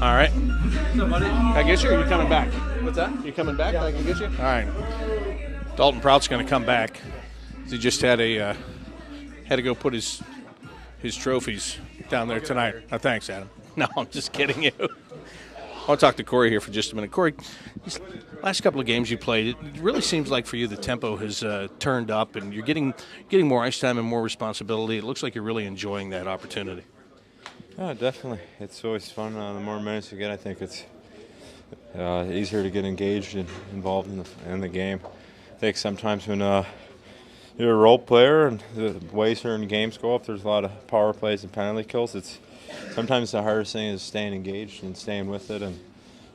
All right. What's up, buddy? I guess you're coming back. What's that? You coming back? Yeah. I can get you. All right. Dalton Prout's going to come back. He just had to go put his trophies down there tonight. Oh, thanks, Adam. No, I'm just kidding you. I want to talk to Corey here for just a minute. Corey, these last couple of games you played, it really seems like for you the tempo has turned up, and you're getting more ice time and more responsibility. It looks like you're really enjoying that opportunity. Yeah, definitely. It's always fun. The more minutes you get, I think it's easier to get engaged and involved in the game. I think sometimes when you're a role player and the way certain games go up, there's a lot of power plays and penalty kills. Sometimes the hardest thing is staying engaged and staying with it, and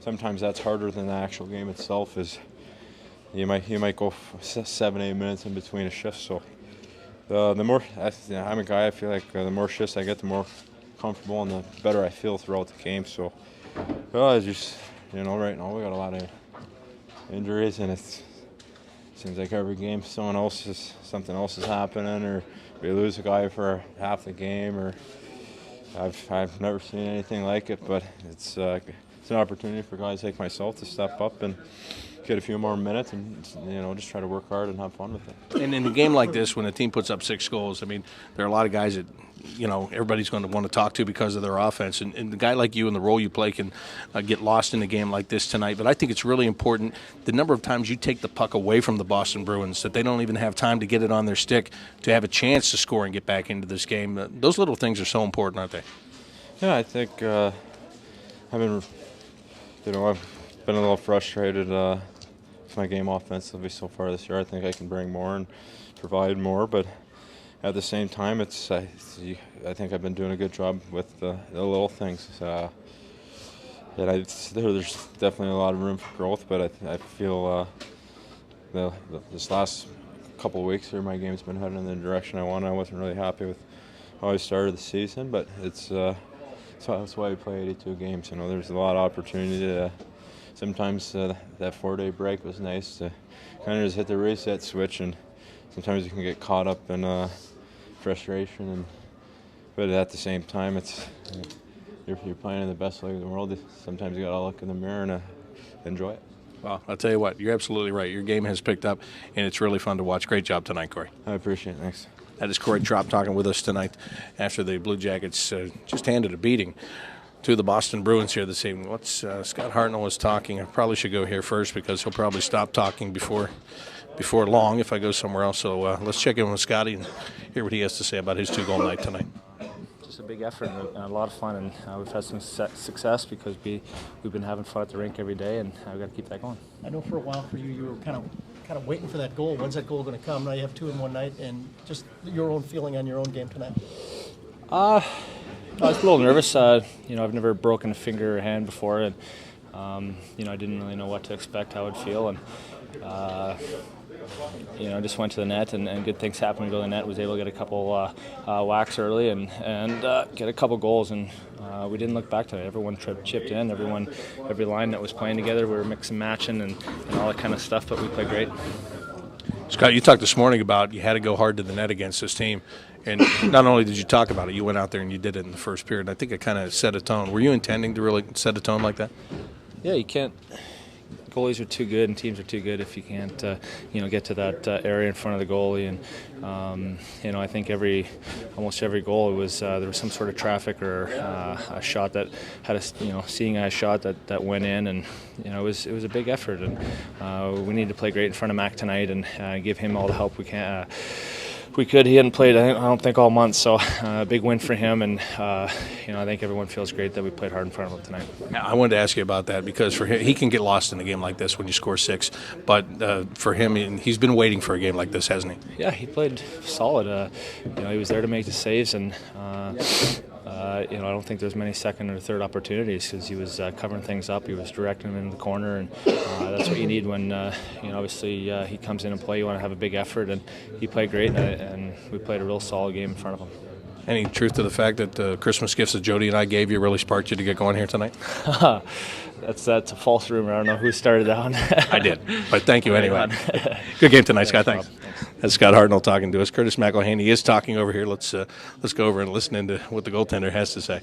sometimes that's harder than the actual game itself. Is you might go 7-8 minutes in between a shift. So the more I'm a guy, I feel like the more shifts I get, the more comfortable and the better I feel throughout the game. So it's just right now we got a lot of injuries, and it seems like every game something else is happening, or we lose a guy for half the game, or I've never seen anything like it. But it's an opportunity for guys like myself to step up and get a few more minutes and just try to work hard and have fun with it. And in a game like this, when a team puts up 6 goals, I mean, there are a lot of guys that everybody's going to want to talk to because of their offense. And the guy like you and the role you play can get lost in a game like this tonight. But I think it's really important the number of times you take the puck away from the Boston Bruins, that they don't even have time to get it on their stick to have a chance to score and get back into this game. Those little things are so important, aren't they? Yeah, I think I've been a little frustrated with my game offensively so far this year. I think I can bring more and provide more, but at the same time, I think I've been doing a good job with the little things. There's definitely a lot of room for growth, but I feel this last couple of weeks here, my game's been heading in the direction I want. I wasn't really happy with how I started the season, but so that's why we play 82 games. There's a lot of opportunity. Sometimes that 4-day break was nice to kind of just hit the reset switch, and sometimes you can get caught up in frustration. But at the same time, you're playing in the best league in the world. Sometimes you got to look in the mirror and enjoy it. Well, I'll tell you what, you're absolutely right. Your game has picked up, and it's really fun to watch. Great job tonight, Corey. I appreciate it. Thanks. That is Corey Trop talking with us tonight after the Blue Jackets just handed a beating to the Boston Bruins here this evening. Scott Hartnell was talking. I probably should go here first because he'll probably stop talking before long if I go somewhere else. So let's check in with Scotty and hear what he has to say about his 2-goal night tonight. Just a big effort and a lot of fun, and we've had some success because we've been having fun at the rink every day, and we've got to keep that going. I know for a while for you were kind of waiting for that goal. When's that goal going to come? Now you have 2 in one night, and just your own feeling on your own game tonight. I was a little nervous. I've never broken a finger or hand before, and I didn't really know what to expect, how it would feel, and just went to the net, and good things happened to go to the net. Was able to get a couple whacks early and get a couple goals, and we didn't look back to it. Everyone chipped in. Every line that was playing together, we were mixing and matching and all that kind of stuff. But we played great. Scott, you talked this morning about you had to go hard to the net against this team. And not only did you talk about it, you went out there and you did it in the first period. I think it kind of set a tone. Were you intending to really set a tone like that? Yeah, you can't. Goalies are too good and teams are too good if you can't, get to that area in front of the goalie. And I think almost every goal was there was some sort of traffic or a shot that had seeing a shot that went in, and it was a big effort. And we need to play great in front of Mac tonight and give him all the help we can. We could. He hadn't played, I don't think, all month, so a big win for him, and I think everyone feels great that we played hard in front of him tonight. I wanted to ask you about that because for him, he can get lost in a game like this when you score 6, but for him, he's been waiting for a game like this, hasn't he? Yeah, he played solid. He was there to make the saves, and I don't think there's many second or third opportunities because he was covering things up. He was directing them in the corner, and that's what you need when obviously he comes in and play. You want to have a big effort, and he played great, and we played a real solid game in front of him. Any truth to the fact that the Christmas gifts that Jody and I gave you really sparked you to get going here tonight? That's a false rumor. I don't know who started that one. I did, but thank you anyway. Good game tonight, Scott. Thanks. That's Scott Hartnell talking to us. Curtis McElhaney is talking over here. Let's go over and listen into what the goaltender has to say.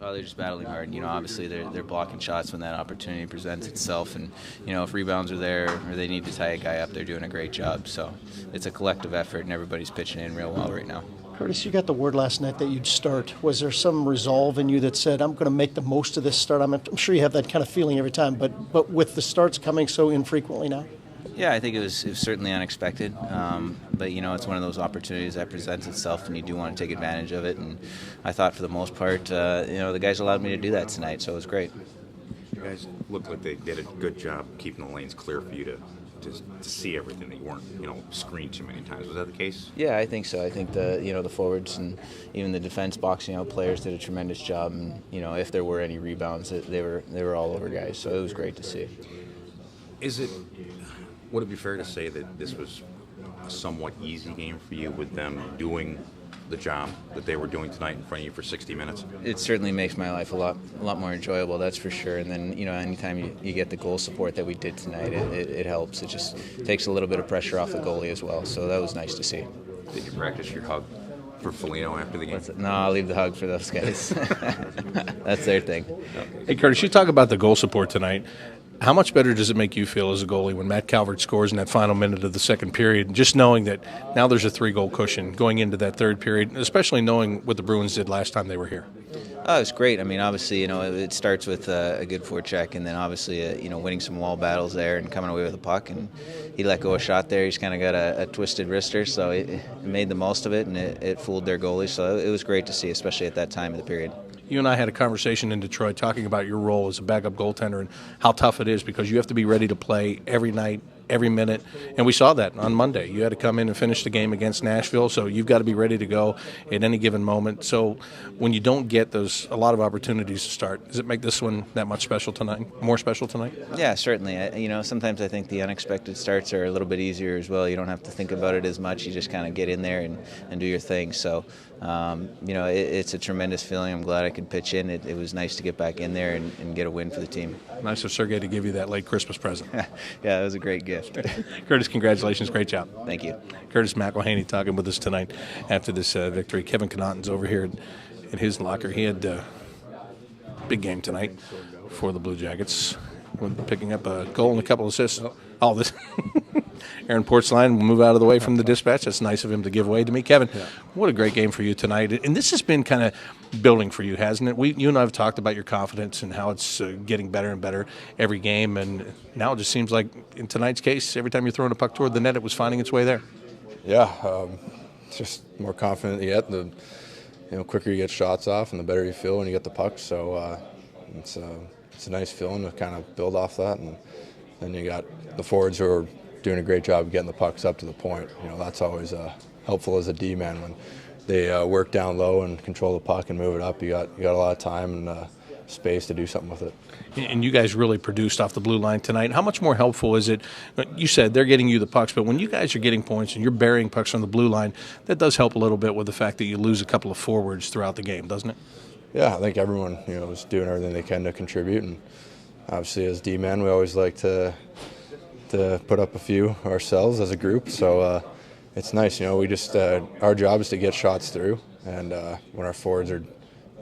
Oh, they're just battling hard. Obviously they're blocking shots when that opportunity presents itself, and if rebounds are there or they need to tie a guy up, they're doing a great job. So it's a collective effort, and everybody's pitching in real well right now. Curtis, you got the word last night that you'd start. Was there some resolve in you that said, I'm going to make the most of this start? I'm sure you have that kind of feeling every time, but with the starts coming so infrequently now? Yeah, I think it was certainly unexpected, but it's one of those opportunities that presents itself, and you do want to take advantage of it. And I thought for the most part, the guys allowed me to do that tonight, so it was great. You guys looked like they did a good job keeping the lanes clear for you to see everything. That you weren't, screened too many times. Was that the case? Yeah, I think so. I think the forwards and even the defense boxing out players did a tremendous job. And if there were any rebounds, they were all over guys. So it was great to see. Would it be fair to say that this was a somewhat easy game for you with them doing the job that they were doing tonight in front of you for 60 minutes? It certainly makes my life a lot more enjoyable, that's for sure. And then, anytime you get the goal support that we did tonight, it helps. It just takes a little bit of pressure off the goalie as well. So that was nice to see. Did you practice your hug for Foligno after the game? No, I'll leave the hug for those guys. That's their thing. Hey, Curtis, you talk about the goal support tonight. How much better does it make you feel as a goalie when Matt Calvert scores in that final minute of the second period, just knowing that now there's a 3-goal cushion going into that third period, especially knowing what the Bruins did last time they were here? Oh, it's great. I mean, obviously, it starts with a good forecheck, and then obviously, winning some wall battles there and coming away with a puck. And he let go a shot there. He's kind of got a twisted wrister, so it made the most of it, and it fooled their goalie. So it was great to see, especially at that time of the period. You and I had a conversation in Detroit talking about your role as a backup goaltender and how tough it is because you have to be ready to play every night, every minute. And we saw that on Monday. You had to come in and finish the game against Nashville, so you've got to be ready to go at any given moment. So when you don't get a lot of opportunities to start, does it make this one that much special tonight, more special tonight? Yeah, certainly. Sometimes I think the unexpected starts are a little bit easier as well. You don't have to think about it as much. You just kind of get in there and do your thing. So, it's a tremendous feeling. I'm glad I could pitch in. It was nice to get back in there and get a win for the team. Nice of Sergei to give you that late Christmas present. Yeah, it was a great gift. Curtis, congratulations. Great job. Thank you. Curtis McElhaney talking with us tonight after this victory. Kevin Connaughton's over here in his locker. He had a big game tonight for the Blue Jackets, picking up a goal and a couple of assists. All this. Aaron Portzline will move out of the way from the dispatch. That's nice of him to give way to me. Kevin, what a great game for you tonight. And this has been kind of building for you, hasn't it? You and I have talked about your confidence and how it's getting better and better every game. And now it just seems like in tonight's case, every time you're throwing a puck toward the net, it was finding its way there. Yeah, just more confident you get, the quicker you get shots off and the better you feel when you get the puck. So it's a nice feeling to kind of build off that. And then you got the forwards who are doing a great job of getting the pucks up to the point. That's always helpful as a D-man when they work down low and control the puck and move it up. You got a lot of time and space to do something with it. And you guys really produced off the blue line tonight. How much more helpful is it? You said they're getting you the pucks, but when you guys are getting points and you're burying pucks on the blue line, that does help a little bit with the fact that you lose a couple of forwards throughout the game, doesn't it? Yeah, I think everyone is doing everything they can to contribute, and obviously as D-men we always like to put up a few ourselves as a group. So it's nice, we just our job is to get shots through, and when our forwards are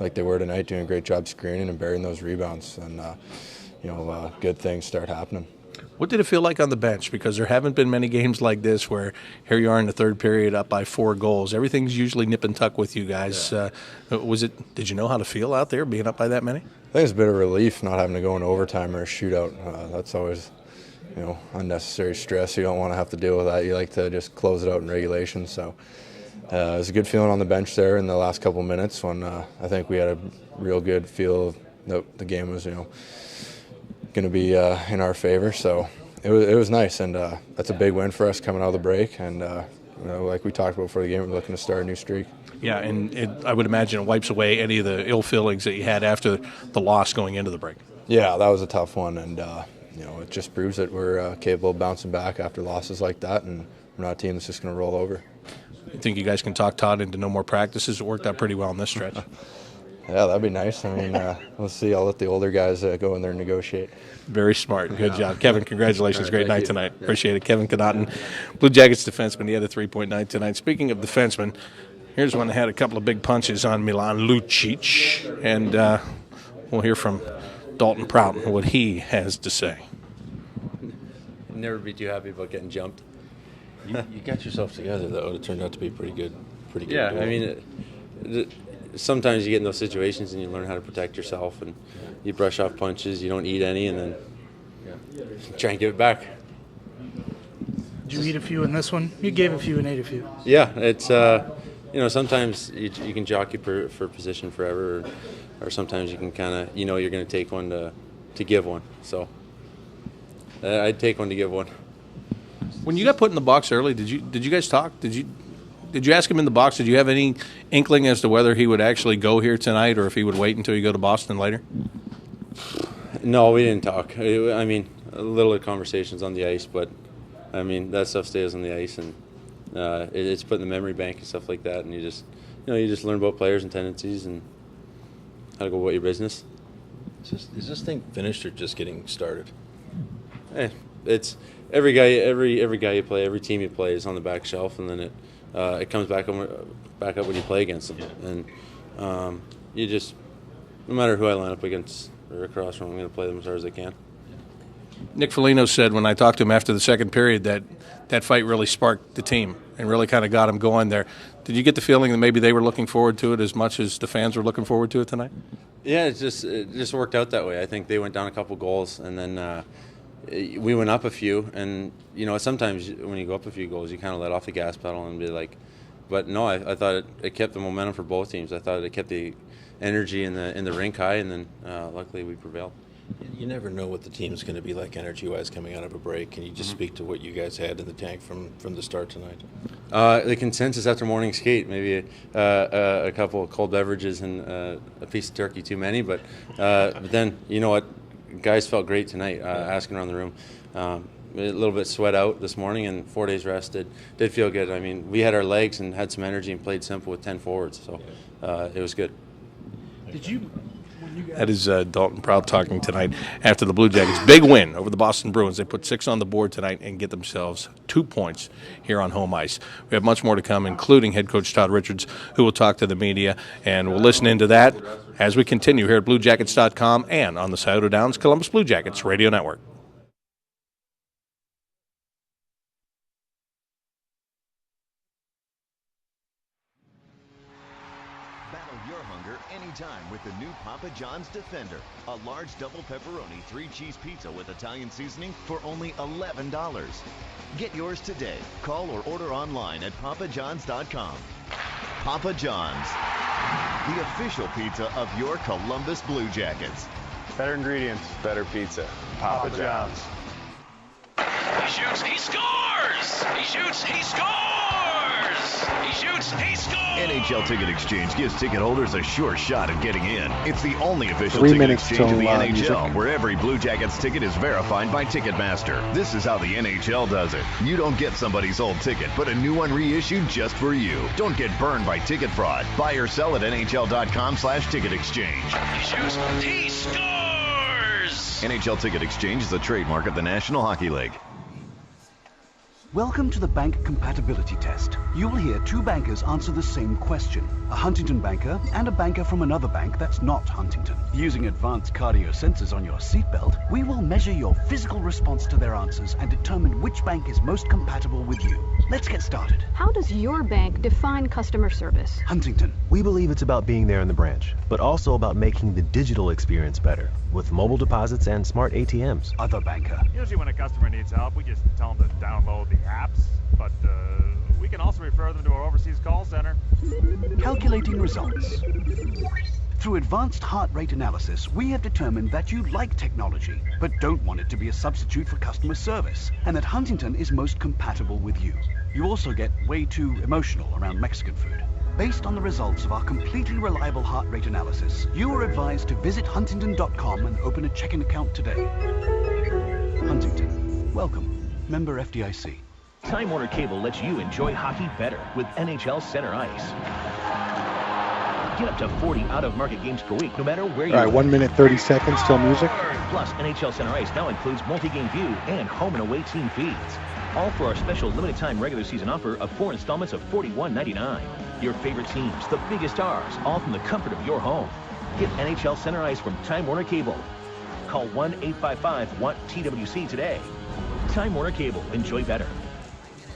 like they were tonight, doing a great job screening and burying those rebounds, and good things start happening. What did it feel like on the bench? Because there haven't been many games like this where here you are in the third period up by 4 goals. Everything's usually nip and tuck with you guys. Yeah. Did you know how to feel out there being up by that many? I think it's a bit of relief not having to go into overtime or a shootout. That's always unnecessary stress. You don't want to have to deal with that. You like to just close it out in regulation. So it was a good feeling on the bench there in the last couple minutes when I think we had a real good feel that the game was, going to be in our favor. So it was nice, and that's a big win for us coming out of the break. And like we talked about before the game, we're looking to start a new streak. Yeah, and I would imagine it wipes away any of the ill feelings that you had after the loss going into the break. Yeah, that was a tough one, and it just proves that we're capable of bouncing back after losses like that, and we're not a team that's just going to roll over. You think you guys can talk Todd into no more practices? It worked out pretty well in this stretch. Yeah, that'd be nice. I mean, we'll see. I'll let the older guys go in there and negotiate. Very smart. Good job. Kevin, congratulations. Great night tonight. Appreciate it. Kevin Connaughton, Blue Jackets defenseman. He had a 3-point night tonight. Speaking of defensemen, here's one that had a couple of big punches on Milan Lucic. And we'll hear from Dalton Prout what he has to say. Never be too happy about getting jumped. You got yourself together, though. It turned out to be pretty good. Yeah, goal. I mean, sometimes you get in those situations and you learn how to protect yourself, and you brush off punches, you don't eat any, and then try and give it back. Did you eat a few in this one? You gave a few and ate a few. Yeah, it's sometimes you can jockey for position forever, or sometimes you can kind of you're going to take one to give one. So I'd take one to give one. When you got put in the box early, did you guys talk? Did you ask him in the box? Did you have any inkling as to whether he would actually go here tonight, or if he would wait until you go to Boston later? No, we didn't talk. I mean, a little conversations on the ice, but I mean that stuff stays on the ice, and it's put in the memory bank and stuff like that. And you just learn about players and tendencies and how to go about your business. Is this thing finished or just getting started? It's every guy you play, every team you play is on the back shelf, and then it comes back up when you play against them. And you just, no matter who I line up against or across from, I'm going to play them as hard as I can. Nick Foligno said when I talked to him after the second period that fight really sparked the team and really kind of got him going there. Did you get the feeling that maybe they were looking forward to it as much as the fans were looking forward to it tonight? Yeah, it just worked out that way. I think they went down a couple goals, and then we went up a few. And sometimes when you go up a few goals, you kind of let off the gas pedal and be like. But no, I thought it kept the momentum for both teams. I thought it kept the energy in the rink high, and then luckily we prevailed. You never know what the team's going to be like energy-wise coming out of a break. Can you just speak to what you guys had in the tank from the start tonight? The consensus after morning skate, maybe a couple of cold beverages and a piece of turkey too many. But then, you know what? Guys felt great tonight, asking around the room. A little bit sweat out this morning, and 4 days rest did feel good. I mean, we had our legs and had some energy and played simple with 10 forwards, so it was good. That is Dalton Prout talking tonight after the Blue Jackets' big win over the Boston Bruins. They put 6 on the board tonight and get themselves 2 points here on home ice. We have much more to come, including head coach Todd Richards, who will talk to the media, and we'll listen into that as we continue here at BlueJackets.com and on the Scioto Downs Columbus Blue Jackets Radio Network. Anytime with the new Papa John's Defender, a large double pepperoni 3-cheese pizza with Italian seasoning for only $11. Get yours today. Call or order online at papajohns.com. Papa John's, the official pizza of your Columbus Blue Jackets. Better ingredients, better pizza. Papa John's. He shoots, he scores! He shoots, he scores! He shoots, he scores! NHL Ticket Exchange gives ticket holders a sure shot at getting in. It's the only official ticket exchange in the NHL where every Blue Jackets ticket is verified by Ticketmaster. This is how the NHL does it. You don't get somebody's old ticket, but a new one reissued just for you. Don't get burned by ticket fraud. Buy or sell at NHL.com/ticket exchange. He shoots, he scores! NHL Ticket Exchange is a trademark of the National Hockey League. Welcome to the bank compatibility test. You will hear 2 bankers answer the same question. A Huntington banker and a banker from another bank that's not Huntington. Using advanced cardio sensors on your seatbelt, we will measure your physical response to their answers and determine which bank is most compatible with you. Let's get started. How does your bank define customer service? Huntington. We believe it's about being there in the branch, but also about making the digital experience better with mobile deposits and smart ATMs. Other banker. Usually when a customer needs help, we just tell them to download the apps, but we can also refer them to our overseas call center. Calculating results. Through advanced heart rate analysis, we have determined that you like technology, but don't want it to be a substitute for customer service, and that Huntington is most compatible with you. You also get way too emotional around Mexican food. Based on the results of our completely reliable heart rate analysis, you are advised to visit huntington.com and open a checking account today. Huntington. Welcome. Member FDIC. Time Warner Cable lets you enjoy hockey better with NHL Center Ice. Get up to 40 out-of-market games per week, no matter where you All right, 1 minute, 30 seconds till music. Plus, NHL Center Ice now includes multi-game view and home and away team feeds. All for our special limited-time regular season offer of 4 installments of $41.99. Your favorite teams, the biggest stars, all from the comfort of your home. Get NHL Center Ice from Time Warner Cable. Call 1-855-WANT-TWC today. Time Warner Cable. Enjoy better.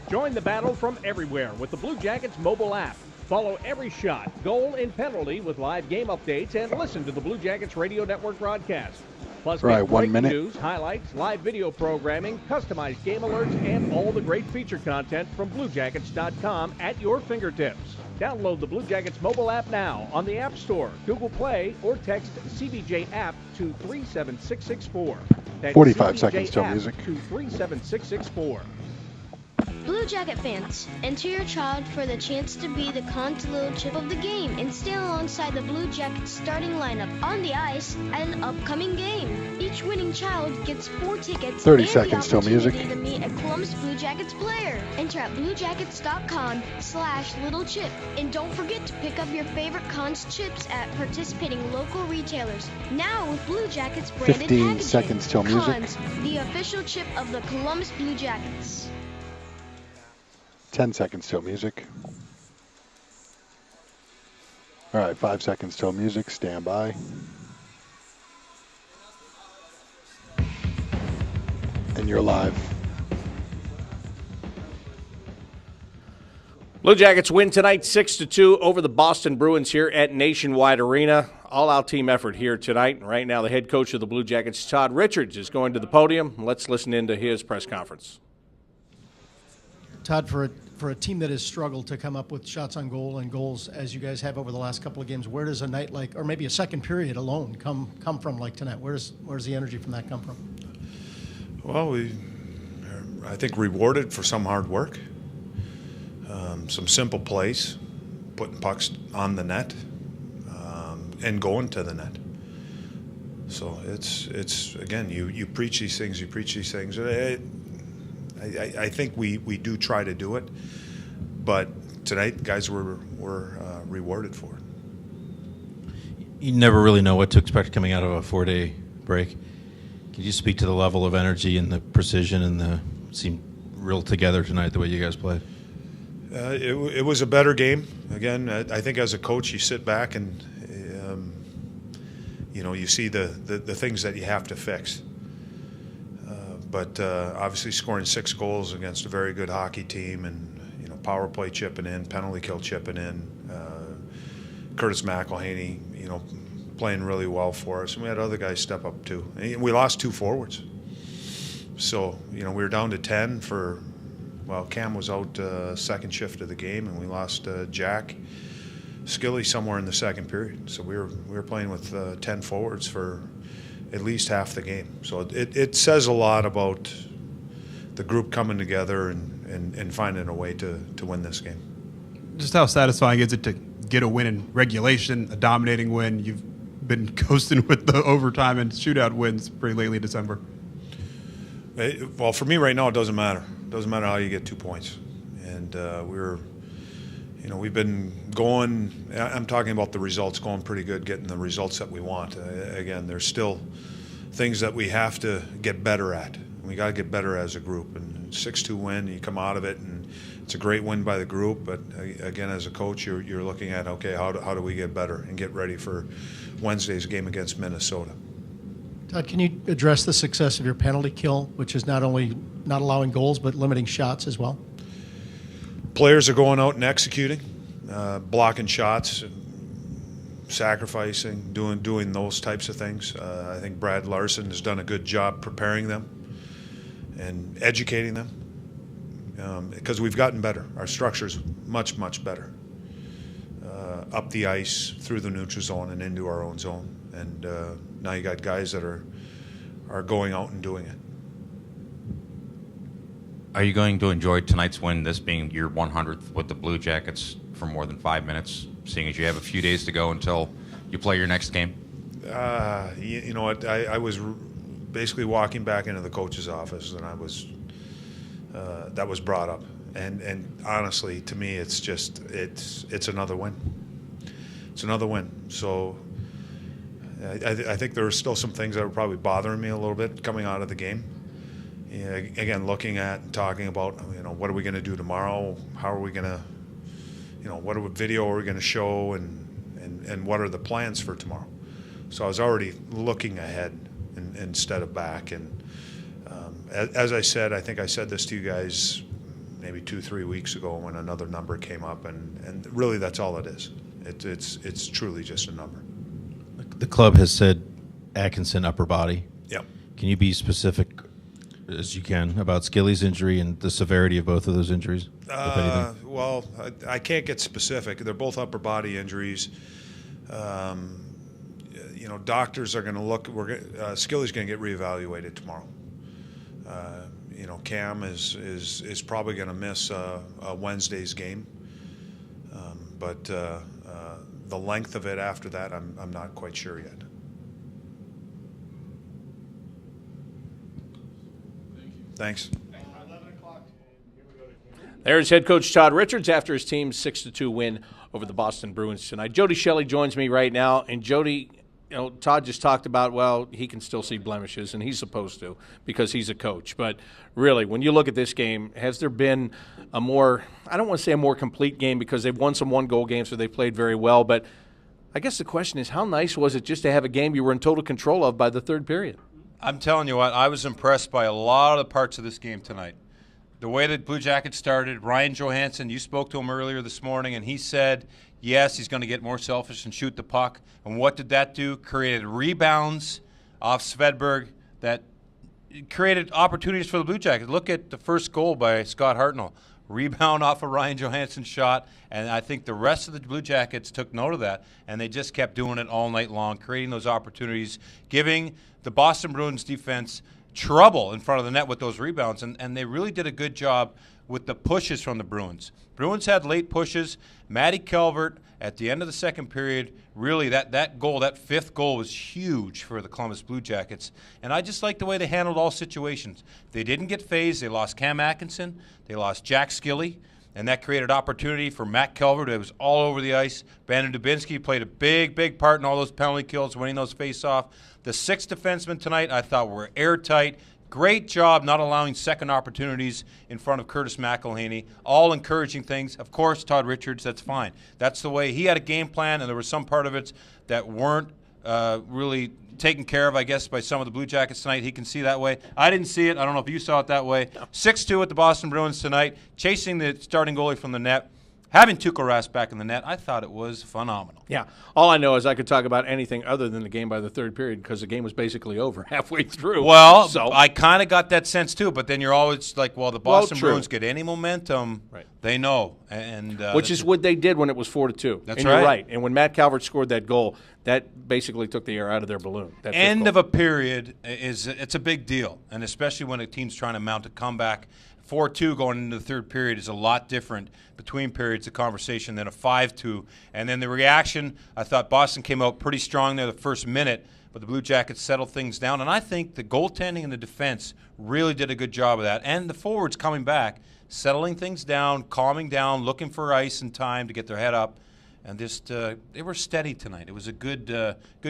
Join the battle from everywhere with the Blue Jackets mobile app. Follow every shot, goal, and penalty with live game updates and listen to the Blue Jackets Radio Network broadcast. Plus, Right, get 1 breaking minute. news, highlights, live video programming, customized game alerts, and all the great feature content from BlueJackets.com at your fingertips. Download the Blue Jackets mobile app now on the App Store, Google Play, or text CBJ app to 37664. That's 45 CBJ seconds till app music. to 37664. Blue Jacket fans, enter your child for the chance to be the Con's little chip of the game and stand alongside the Blue Jackets starting lineup on the ice at an upcoming game. Each winning child gets 4 tickets 30 and seconds the till opportunity music. to meet a Columbus Blue Jackets player. Enter at bluejackets.com/littlechip. And don't forget to pick up your favorite Con's chips at participating local retailers. Now with Blue Jackets branded 15 packaging. seconds till music. Cons, the official chip of the Columbus Blue Jackets. 10 seconds till music. All right, 5 seconds till music. Stand by. And you're live. Blue Jackets win tonight 6-2 over the Boston Bruins here at Nationwide Arena. All-out team effort here tonight. And right now the head coach of the Blue Jackets, Todd Richards, is going to the podium. Let's listen into his press conference. Todd, for a team that has struggled to come up with shots on goal and goals as you guys have over the last couple of games, where does a night like, or maybe a second period alone, come from like tonight? Where's the energy from that come from? Well, I think rewarded for some hard work, some simple plays, putting pucks on the net, and going to the net. So it's again, you preach these things, I think we do try to do it, but tonight guys were rewarded for it. You never really know what to expect coming out of a 4-day break. Can you speak to the level of energy and the precision and the seemed real together tonight the way you guys played? It was a better game. Again, I think as a coach you sit back and you see the things that you have to fix. But obviously scoring 6 goals against a very good hockey team, and power play chipping in, penalty kill chipping in, Curtis McElhaney, playing really well for us, and we had other guys step up too. And we lost 2 forwards, so we were down to 10 for. Well, Cam was out second shift of the game, and we lost Jack Skilly somewhere in the second period. So we were playing with 10 forwards for at least half the game. So it says a lot about the group coming together and finding a way to win this game. Just how satisfying is it to get a win in regulation, a dominating win? You've been coasting with the overtime and shootout wins pretty lately in December. Well, for me right now, it doesn't matter. It doesn't matter how you get 2 points. And we've been going, I'm talking about the results, going pretty good, getting the results that we want. Again, there's still things that we have to get better at. We got to get better as a group. And 6-2 win, you come out of it, and it's a great win by the group. But again, as a coach, you're looking at, okay, how do we get better and get ready for Wednesday's game against Minnesota? Todd, can you address the success of your penalty kill, which is not only not allowing goals but limiting shots as well? Players are going out and executing, blocking shots, sacrificing, doing those types of things. I think Brad Larson has done a good job preparing them and educating them because we've gotten better. Our structure is much, much better. Up the ice, through the neutral zone, and into our own zone. And now you got guys that are going out and doing it. Are you going to enjoy tonight's win, this being your 100th with the Blue Jackets, for more than 5 minutes, seeing as you have a few days to go until you play your next game? You know what? I was basically walking back into the coach's office, and that was brought up. And honestly, to me, it's another win. It's another win. So I think there are still some things that are probably bothering me a little bit coming out of the game. Again, looking at and talking about, what are we going to do tomorrow? How are we going to, what video are we going to show, and what are the plans for tomorrow? So I was already looking ahead instead of back. And as I said, I think I said this to you guys maybe 2-3 weeks ago when another number came up, and really that's all it is. It's truly just a number. The club has said Atkinson upper body. Yep. Can you be specific as you can about Skilly's injury and the severity of both of those injuries, if anything? Well, I can't get specific. They're both upper body injuries. Doctors are going to look. Skilly's going to get reevaluated tomorrow. Cam is probably going to miss Wednesday's game, but the length of it after that, I'm not quite sure yet. Thanks. There's head coach Todd Richards after his team's 6-2 win over the Boston Bruins tonight. Jody Shelley joins me right now, and Jody, Todd just talked about, well, he can still see blemishes, and he's supposed to because he's a coach. But really, when you look at this game, has there been a more, I don't want to say a more complete game because they've won some one-goal games, so they played very well, but I guess the question is, how nice was it just to have a game you were in total control of by the third period? I'm telling you what, I was impressed by a lot of the parts of this game tonight. The way that Blue Jackets started, Ryan Johansson, you spoke to him earlier this morning, and he said, yes, he's going to get more selfish and shoot the puck. And what did that do? Created rebounds off Svedberg that created opportunities for the Blue Jackets. Look at the first goal by Scott Hartnell. Rebound off a Ryan Johansson shot, and I think the rest of the Blue Jackets took note of that, and they just kept doing it all night long, creating those opportunities, giving the Boston Bruins defense trouble in front of the net with those rebounds, and they really did a good job with the pushes from the Bruins. Bruins had late pushes. Matty Calvert at the end of the second period, really that goal, that fifth goal was huge for the Columbus Blue Jackets. And I just like the way they handled all situations. They didn't get phased. They lost Cam Atkinson. They lost Jack Skilly. And that created opportunity for Matt Calvert. It was all over the ice. Brandon Dubinsky played a big, big part in all those penalty kills, winning those face-off. The six defensemen tonight I thought were airtight. Great job not allowing second opportunities in front of Curtis McElhaney. All encouraging things. Of course, Todd Richards, that's fine. That's the way. He had a game plan, and there was some part of it that weren't really taken care of, I guess, by some of the Blue Jackets tonight. He can see that way. I didn't see it. I don't know if you saw it that way. 6-2 at the Boston Bruins tonight, chasing the starting goalie from the net. Having Tuukka Rask back in the net, I thought it was phenomenal. Yeah. All I know is I could talk about anything other than the game by the third period because the game was basically over halfway through. Well, so I kind of got that sense too, but then you're always like, well, the Boston Bruins get any momentum, right. They know. And which is what they did when it was 4-2. That's and right. You're right. And when Matt Calvert scored that goal, that basically took the air out of their balloon. End of a period it's a big deal, and especially when a team's trying to mount a comeback. 4-2 going into the third period is a lot different between periods of conversation than a 5-2. And then the reaction, I thought Boston came out pretty strong there the first minute, but the Blue Jackets settled things down. And I think the goaltending and the defense really did a good job of that. And the forwards coming back, settling things down, calming down, looking for ice and time to get their head up. And just they were steady tonight. It was a good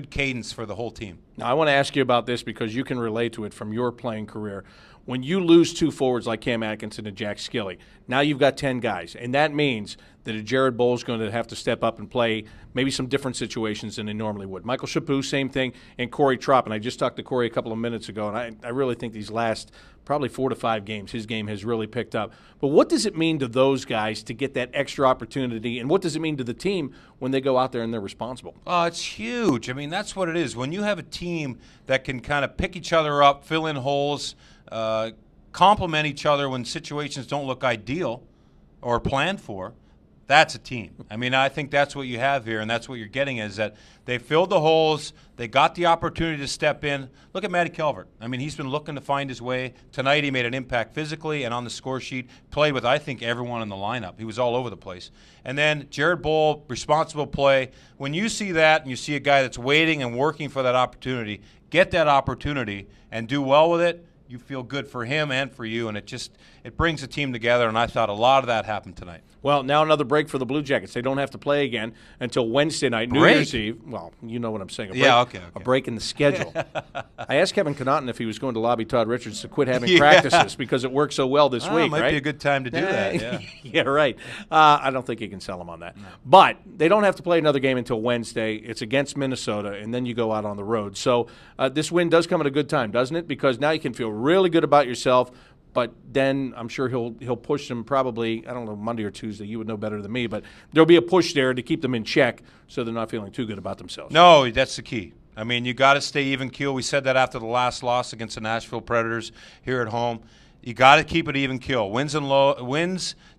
cadence for the whole team. Now, I want to ask you about this because you can relate to it from your playing career. When you lose two forwards like Cam Atkinson and Jack Skilly, now you've got 10 guys, and that means that a Jared Boll's going to have to step up and play maybe some different situations than they normally would. Michael Chaput, same thing, and Corey Tropp. And I just talked to Corey a couple of minutes ago, and I really think these last probably 4 to 5 games, his game has really picked up. But what does it mean to those guys to get that extra opportunity, and what does it mean to the team when they go out there and they're responsible? Oh, it's huge. I mean, that's what it is. When you have a team that can kind of pick each other up, fill in holes, complement each other when situations don't look ideal or planned for, that's a team. I mean, I think that's what you have here, and that's what you're getting is that they filled the holes, they got the opportunity to step in. Look at Matty Calvert. I mean, he's been looking to find his way. Tonight he made an impact physically and on the score sheet, played with, I think, everyone in the lineup. He was all over the place. And then Jared Boll, responsible play. When you see that and you see a guy that's waiting and working for that opportunity, get that opportunity and do well with it, you feel good for him and for you, and it brings the team together, and I thought a lot of that happened tonight. Well, now another break for the Blue Jackets. They don't have to play again until Wednesday night, New Year's Eve. Well, you know what I'm saying. A break in the schedule. I asked Kevin Connaughton if he was going to lobby Todd Richards to quit having practices because it worked so well this week, might right? be a good time to do that, yeah. Yeah, right. I don't think he can sell him on that. No. But they don't have to play another game until Wednesday. It's against Minnesota, and then you go out on the road. So this win does come at a good time, doesn't it? Because now you can feel really good about yourself. But then I'm sure he'll push them probably, I don't know, Monday or Tuesday. You would know better than me. But there'll be a push there to keep them in check so they're not feeling too good about themselves. No, that's the key. I mean, you got to stay even keel. We said that after the last loss against the Nashville Predators here at home. You got to keep it even keel. Wins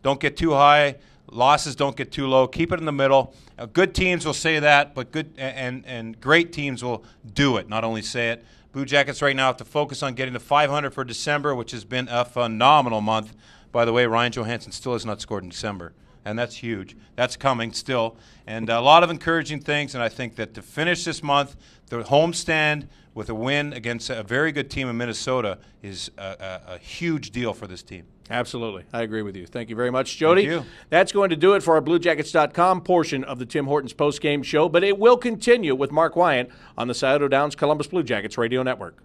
don't get too high. Losses don't get too low. Keep it in the middle. Good teams will say that, but good and great teams will do it, not only say it. Blue Jackets right now have to focus on getting to 500 for December, which has been a phenomenal month. By the way, Ryan Johansson still has not scored in December, and that's huge. That's coming still. And a lot of encouraging things, and I think that to finish this month, the homestand with a win against a very good team in Minnesota is a huge deal for this team. Absolutely. I agree with you. Thank you very much, Jody. Thank you. That's going to do it for our BlueJackets.com portion of the Tim Hortons postgame show, but it will continue with Mark Wyant on the Scioto Downs Columbus Blue Jackets Radio Network.